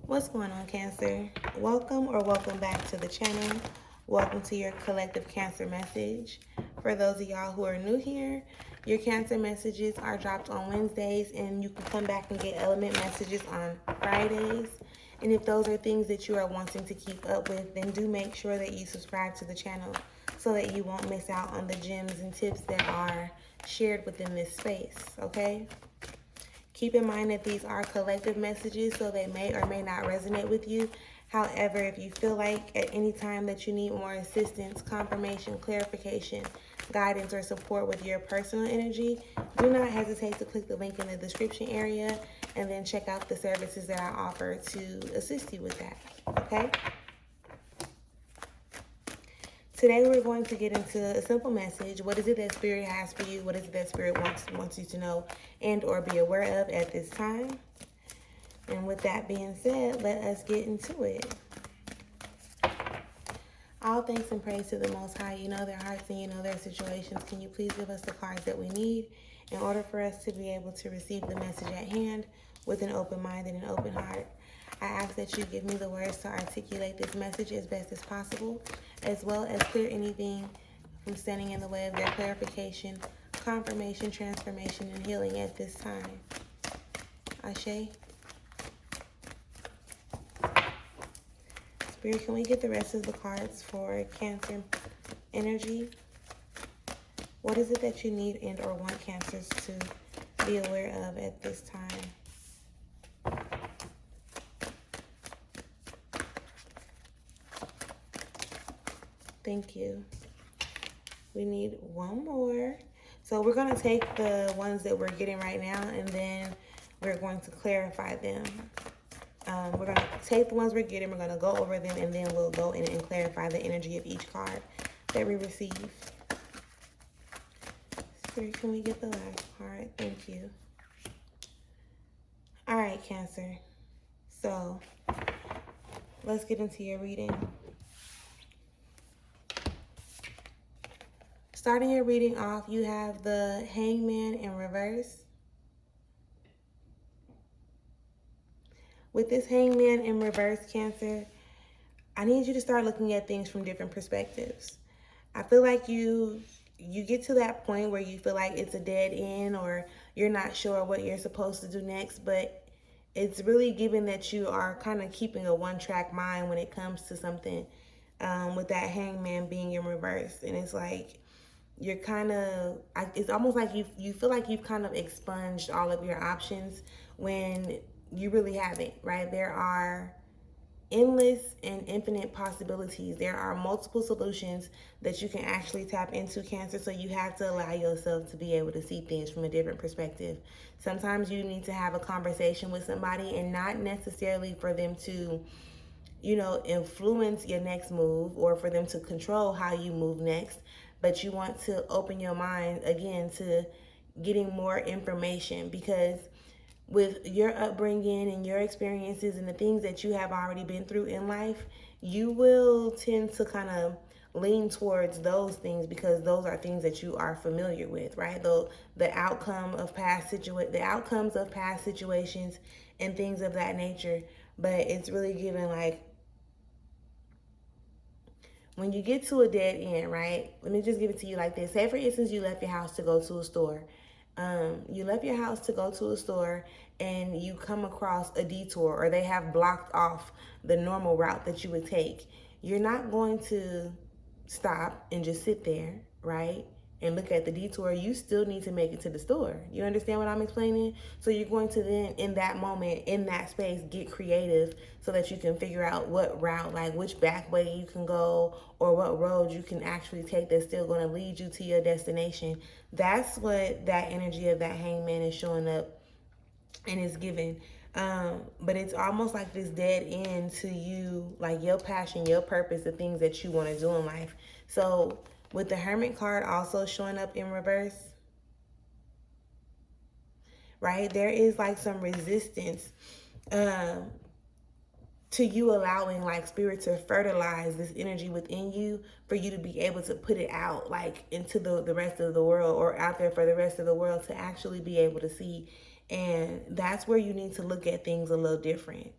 What's going on, Cancer? Welcome back to the channel. Welcome to your collective Cancer message. For those of y'all who are new here, your Cancer messages are dropped on Wednesdays, and you can come back and get element messages on Fridays. And if those are things that you are wanting to keep up with, then do make sure that you subscribe to the channel so that you won't miss out on the gems and tips that are shared within this space, okay? Keep in mind that these are collective messages, so they may or may not resonate with you. However, if you feel like at any time that you need more assistance, confirmation, clarification, guidance, or support with your personal energy, do not hesitate to click the link in the description area and then check out the services that I offer to assist you with that, okay? Today we're going to get into a simple message. What is it that Spirit has for you? What is it that Spirit wants you to know and or be aware of at this time? And with that being said, let us get into it. All thanks and praise to the Most High. You know their hearts and you know their situations. Can you please give us the cards that we need in order for us to be able to receive the message at hand with an open mind and an open heart? I ask that you give me the words to articulate this message as best as possible, as well as clear anything from standing in the way of their clarification, confirmation, transformation, and healing at this time. Ashe. Spirit, can we get the rest of the cards for Cancer energy? What is it that you need and or want Cancers to be aware of at this time? Thank you. We need one more. So we're going to take the ones that we're getting right now, and then we're going to clarify them. We're going to take the ones we're getting, we're going to go over them, and then we'll go in and clarify the energy of each card that we receive. Spirit, can we get the last card? Thank you. All right, Cancer. So let's get into your reading. Starting your reading off, you have the Hangman in reverse. With this Hangman in reverse, Cancer, I need you to start looking at things from different perspectives. I feel like you get to that point where you feel like it's a dead end or you're not sure what you're supposed to do next, but it's really given that you are kind of keeping a one-track mind when it comes to something, with that Hangman being in reverse. And it's like, you're kind of, it's almost like you feel like you've kind of expunged all of your options when you really haven't, right? There are endless and infinite possibilities. There are multiple solutions that you can actually tap into, Cancer, so you have to allow yourself to be able to see things from a different perspective. Sometimes you need to have a conversation with somebody, and not necessarily for them to, influence your next move or for them to control how you move next, but you want to open your mind again to getting more information, because with your upbringing and your experiences and the things that you have already been through in life, you will tend to kind of lean towards those things because those are things that you are familiar with, right? The outcomes of past situations and things of that nature. But it's really given like, when you get to a dead end, right? Let me just give it to you like this. Say, for instance, you left your house to go to a store. You left your house to go to a store and you come across a detour, or they have blocked off the normal route that you would take. You're not going to stop and just sit there, right, and look at the detour. You still need to make it to the store. You understand what I'm explaining? So you're going to then, in that moment, in that space, get creative so that you can figure out what route, like which back way you can go or what road you can actually take that's still going to lead you to your destination. That's what that energy of that Hangman is showing up and is given. But it's almost like this dead end to you, like your passion, your purpose, the things that you want to do in life. So with the Hermit card also showing up in reverse, right, there is like some resistance to you allowing like Spirit to fertilize this energy within you for you to be able to put it out like into the rest of the world, or out there for the rest of the world to actually be able to see. And that's where you need to look at things a little different.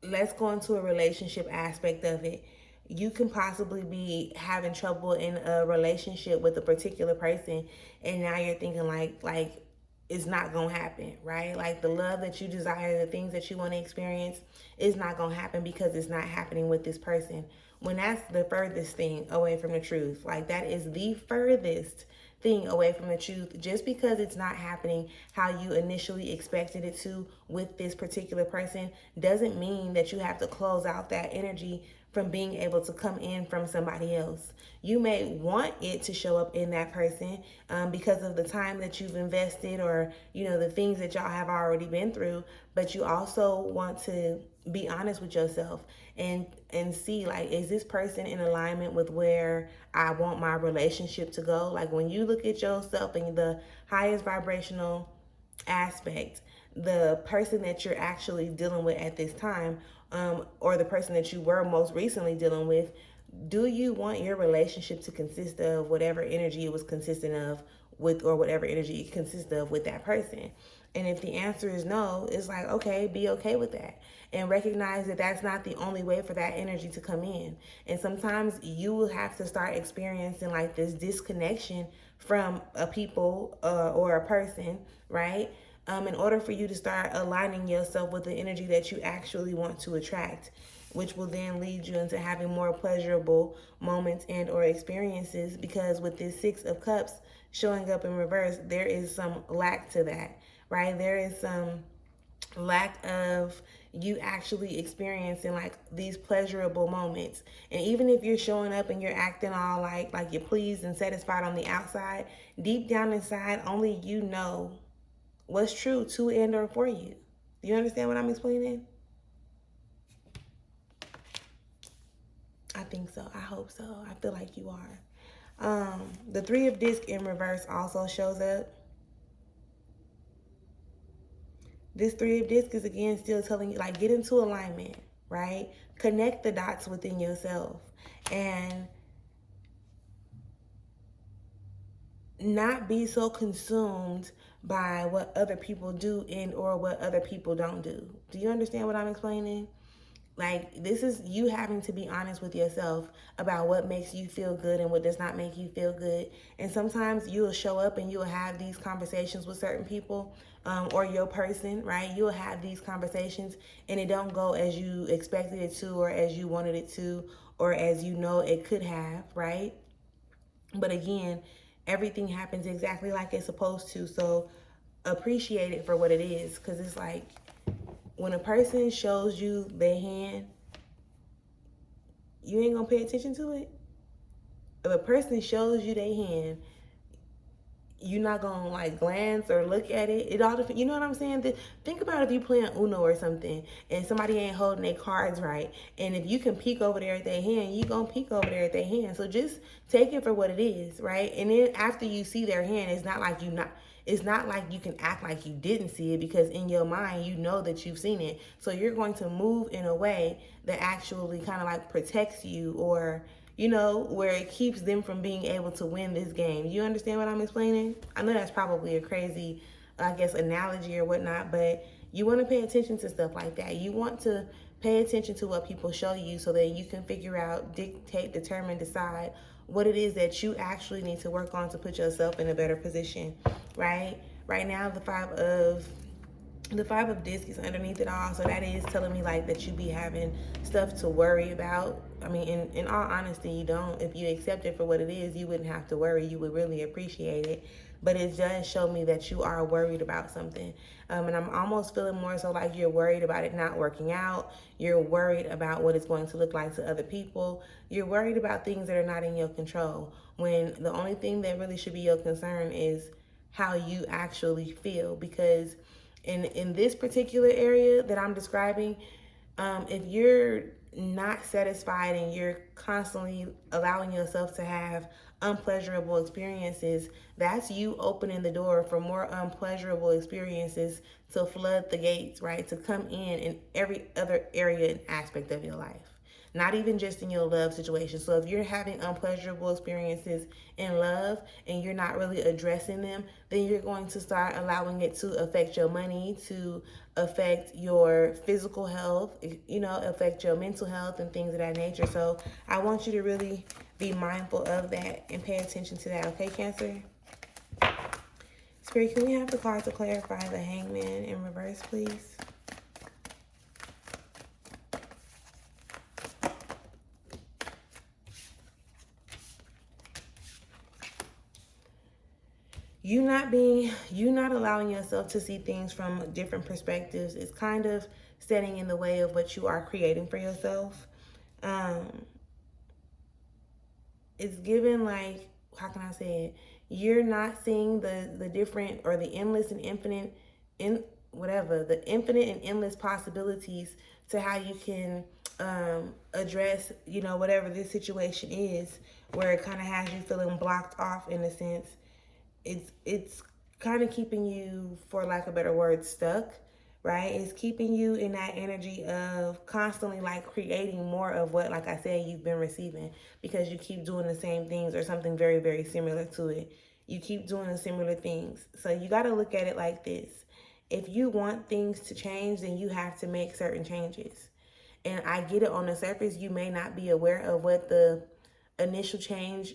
let's go into a relationship aspect of it. You can possibly be having trouble in a relationship with a particular person, and now you're thinking like it's not gonna happen, right? Like the love that you desire, the things that you want to experience, is not gonna happen because it's not happening with this person. When that's the furthest thing away from the truth, like that is the furthest thing away from the truth. Just because it's not happening how you initially expected it to with this particular person doesn't mean that you have to close out that energy from being able to come in from somebody else. You may want it to show up in that person because of the time that you've invested, or the things that y'all have already been through, but you also want to be honest with yourself and see, like, is this person in alignment with where I want my relationship to go? Like, when you look at yourself in the highest vibrational aspect, the person that you're actually dealing with at this time, or the person that you were most recently dealing with, do you want your relationship to consist of whatever energy it was consistent of with, or whatever energy it consists of with that person? And if the answer is no, it's like, okay, be okay with that. And recognize that that's not the only way for that energy to come in. And sometimes you will have to start experiencing like this disconnection from a people or a person, right? In order for you to start aligning yourself with the energy that you actually want to attract, which will then lead you into having more pleasurable moments and or experiences. Because with this Six of Cups showing up in reverse, there is some lack to that, right? There is some lack of you actually experiencing like these pleasurable moments. And even if you're showing up and you're acting all like you're pleased and satisfied on the outside, deep down inside, only you know what's true to and or for you. Do you understand what I'm explaining? I think so. I hope so. I feel like you are. The Three of Discs in reverse also shows up. This Three of Discs is again still telling you, like, get into alignment, right? Connect the dots within yourself and not be so consumed by what other people do and or what other people don't do. Do you understand what I'm explaining? Like, this is you having to be honest with yourself about what makes you feel good and what does not make you feel good. And sometimes you'll show up and you'll have these conversations with certain people, or your person, right? You'll have these conversations and it don't go as you expected it to, or as you wanted it to, or as you know it could have, right? But again, everything happens exactly like it's supposed to. So appreciate it for what it is, because it's like, when a person shows you their hand, you ain't gonna pay attention to it. If a person shows you their hand, you're not gonna like glance or look at it. It all depends. You know what I'm saying? Think about if you playing Uno or something and somebody ain't holding their cards right, and if you can peek over there at their hand, you gonna peek over there at their hand. So just take it for what it is, right? And then after you see their hand, it's not like you can act like you didn't see it, because in your mind you know that you've seen it. So you're going to move in a way that actually kind of like protects you, or where it keeps them from being able to win this game. You understand what I'm explaining? I know that's probably a crazy, I guess, analogy or whatnot, but you want to pay attention to stuff like that. You want to pay attention to what people show you so that you can figure out, dictate, determine, decide what it is that you actually need to work on to put yourself in a better position, right? Right now, the Five of Discs is underneath it all, so that is telling me like that you be having stuff to worry about. I mean, in all honesty, you don't. If you accept it for what it is, you wouldn't have to worry. You would really appreciate it. But it does show me that you are worried about something. And I'm almost feeling more so like you're worried about it not working out. You're worried about what it's going to look like to other people. You're worried about things that are not in your control, when the only thing that really should be your concern is how you actually feel. Because in this particular area that I'm describing, if you're not satisfied and you're constantly allowing yourself to have unpleasurable experiences, that's you opening the door for more unpleasurable experiences to flood the gates, right? To come in every other area and aspect of your life. not even just in your love situation. So if you're having unpleasurable experiences in love and you're not really addressing them, then you're going to start allowing it to affect your money, to affect your physical health, affect your mental health and things of that nature. So I want you to really be mindful of that and pay attention to that, okay, Cancer? Spirit, can we have the card to clarify the Hangman in reverse, please? You not allowing yourself to see things from different perspectives is kind of standing in the way of what you are creating for yourself. It's given like, how can I say it? You're not seeing the different or the endless and infinite the infinite and endless possibilities to how you can address, whatever this situation is, where it kind of has you feeling blocked off in a sense. It's kind of keeping you, for lack of a better word, stuck, right? It's keeping you in that energy of constantly like creating more of what, like I said, you've been receiving, because you keep doing the same things or something very, very similar to it. You keep doing the similar things. So you got to look at it like this. If you want things to change, then you have to make certain changes. And I get it, on the surface, you may not be aware of what the initial change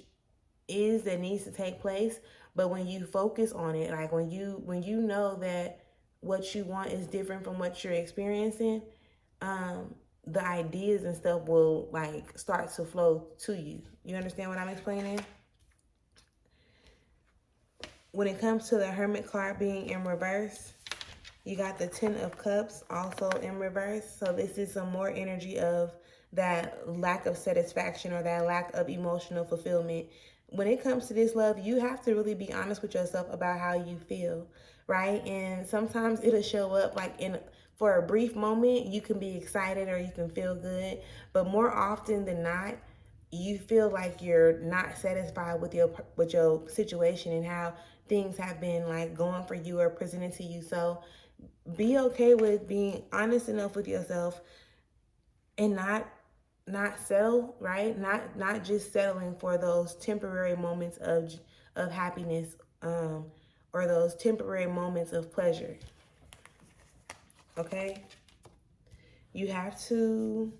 is that needs to take place, but when you focus on it, like when you know that what you want is different from what you're experiencing, the ideas and stuff will like start to flow to you. You understand what I'm explaining? When it comes to the Hermit card being in reverse, you got the Ten of Cups also in reverse. So this is some more energy of that lack of satisfaction or that lack of emotional fulfillment. When it comes to this love, you have to really be honest with yourself about how you feel, right? And sometimes it'll show up like for a brief moment, you can be excited or you can feel good. But more often than not, you feel like you're not satisfied with your situation and how things have been like going for you or presented to you. So be okay with being honest enough with yourself and not settle, right? Not just settling for those temporary moments of happiness, or those temporary moments of pleasure. Okay? You have to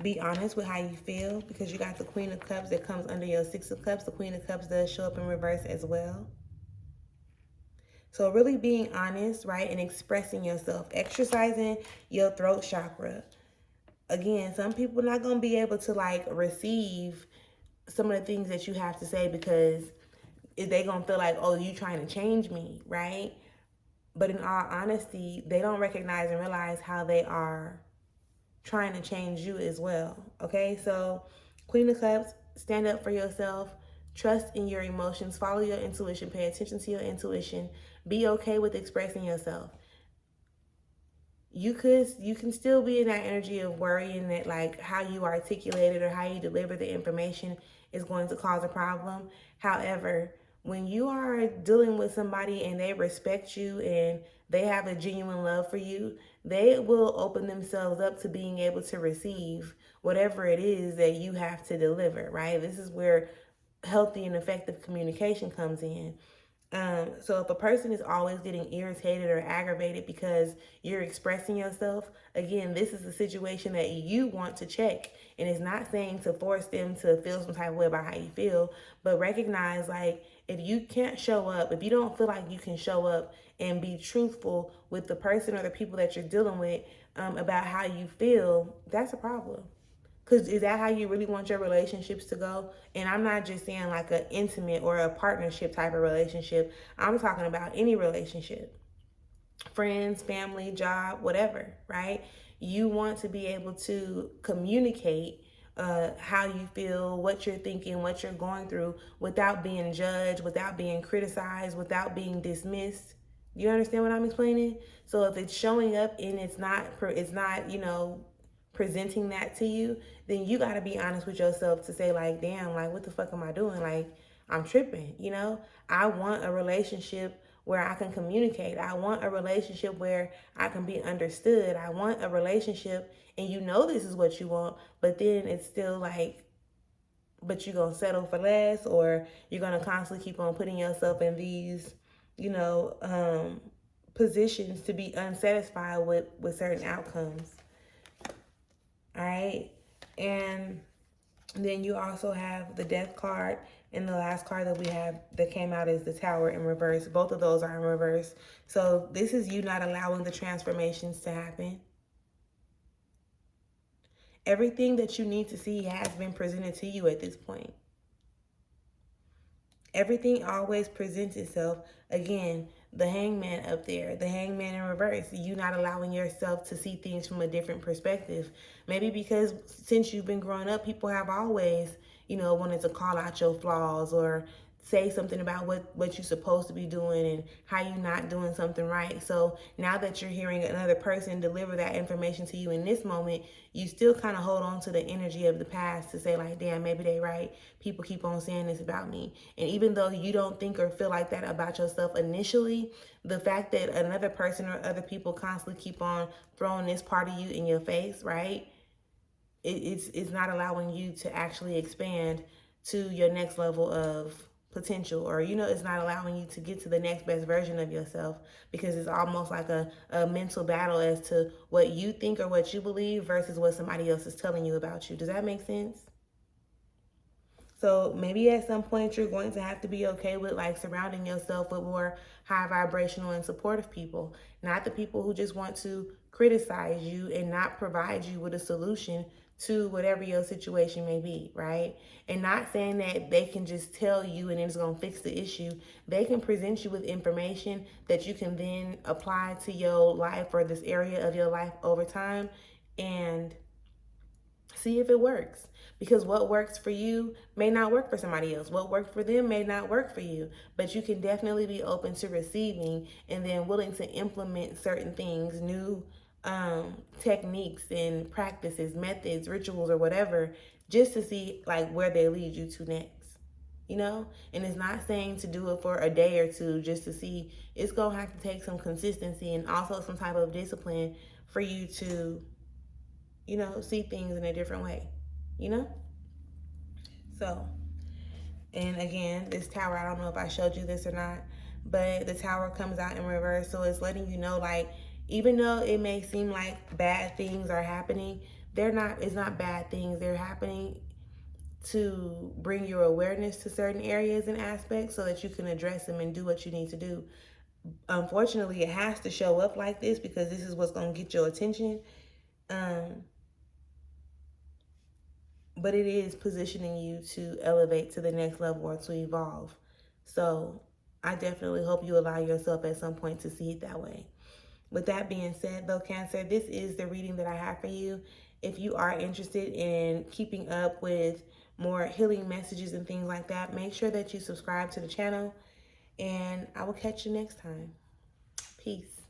be honest with how you feel, because you got the Queen of Cups that comes under your Six of Cups. The Queen of Cups does show up in reverse as well. So really being honest, right, and expressing yourself, exercising your throat chakra. Again, some people are not going to be able to like receive some of the things that you have to say, because they going to feel like, oh, you trying to change me, right? But in all honesty, they don't recognize and realize how they are trying to change you as well. Okay, so Queen of Cups, stand up for yourself, trust in your emotions, follow your intuition, pay attention to your intuition, be okay with expressing yourself. You can still be in that energy of worrying that like how you articulate it or how you deliver the information is going to cause a problem. However, when you are dealing with somebody and they respect you and they have a genuine love for you, they will open themselves up to being able to receive whatever it is that you have to deliver, right? This is where healthy and effective communication comes in. So if a person is always getting irritated or aggravated because you're expressing yourself, again, this is a situation that you want to check. And it's not saying to force them to feel some type of way about how you feel, but recognize like if you can't show up, if you don't feel like you can show up and be truthful with the person or the people that you're dealing with about how you feel, that's a problem. Because is that how you really want your relationships to go? And I'm not just saying like an intimate or a partnership type of relationship. I'm talking about any relationship. Friends, family, job, whatever, right? You want to be able to communicate how you feel, what you're thinking, what you're going through without being judged, without being criticized, without being dismissed. You understand what I'm explaining? So if it's showing up and it's not, presenting that to you, then you got to be honest with yourself to say like, damn, like what the fuck am I doing? Like I'm tripping, I want a relationship where I can communicate. I want a relationship where I can be understood. I want a relationship, and you know this is what you want, but then it's still like, but you're going to settle for less, or you're going to constantly keep on putting yourself in these, positions to be unsatisfied with certain outcomes. All right. And then you also have the death card, and the last card that we have that came out is the Tower in reverse. Both of those are in reverse. So this is you not allowing the transformations to happen. Everything that you need to see has been presented to you at this point. Everything always presents itself. Again, the Hangman up there, the Hangman in reverse, you not allowing yourself to see things from a different perspective. Maybe because since you've been growing up, people have always, wanted to call out your flaws or say something about what you're supposed to be doing and how you're not doing something right. So now that you're hearing another person deliver that information to you in this moment, you still kind of hold on to the energy of the past to say like, damn, maybe they right. People keep on saying this about me. And even though you don't think or feel like that about yourself initially, the fact that another person or other people constantly keep on throwing this part of you in your face, right? It's not allowing you to actually expand to your next level of potential, or it's not allowing you to get to the next best version of yourself, because it's almost like a mental battle as to what you think or what you believe versus what somebody else is telling you about you. Does that make sense? So maybe at some point you're going to have to be okay with like surrounding yourself with more high vibrational and supportive people, not the people who just want to criticize you and not provide you with a solution to whatever your situation may be, right? And not saying that they can just tell you and it's going to fix the issue. They can present you with information that you can then apply to your life or this area of your life over time and see if it works. Because what works for you may not work for somebody else. What worked for them may not work for you. But you can definitely be open to receiving and then willing to implement certain things, new techniques and practices, methods, rituals, or whatever, just to see like where they lead you to next. And it's not saying to do it for a day or two just to see. It's going to have to take some consistency and also some type of discipline for you to see things in a different way, So, and again, this Tower, I don't know if I showed you this or not, but the Tower comes out in reverse. So it's letting you know, like, even though it may seem like bad things are happening, it's not bad things. They're happening to bring your awareness to certain areas and aspects so that you can address them and do what you need to do. Unfortunately, it has to show up like this because this is what's going to get your attention. But it is positioning you to elevate to the next level or to evolve. So I definitely hope you allow yourself at some point to see it that way. With that being said, though, Cancer, this is the reading that I have for you. If you are interested in keeping up with more healing messages and things like that, make sure that you subscribe to the channel, and I will catch you next time. Peace.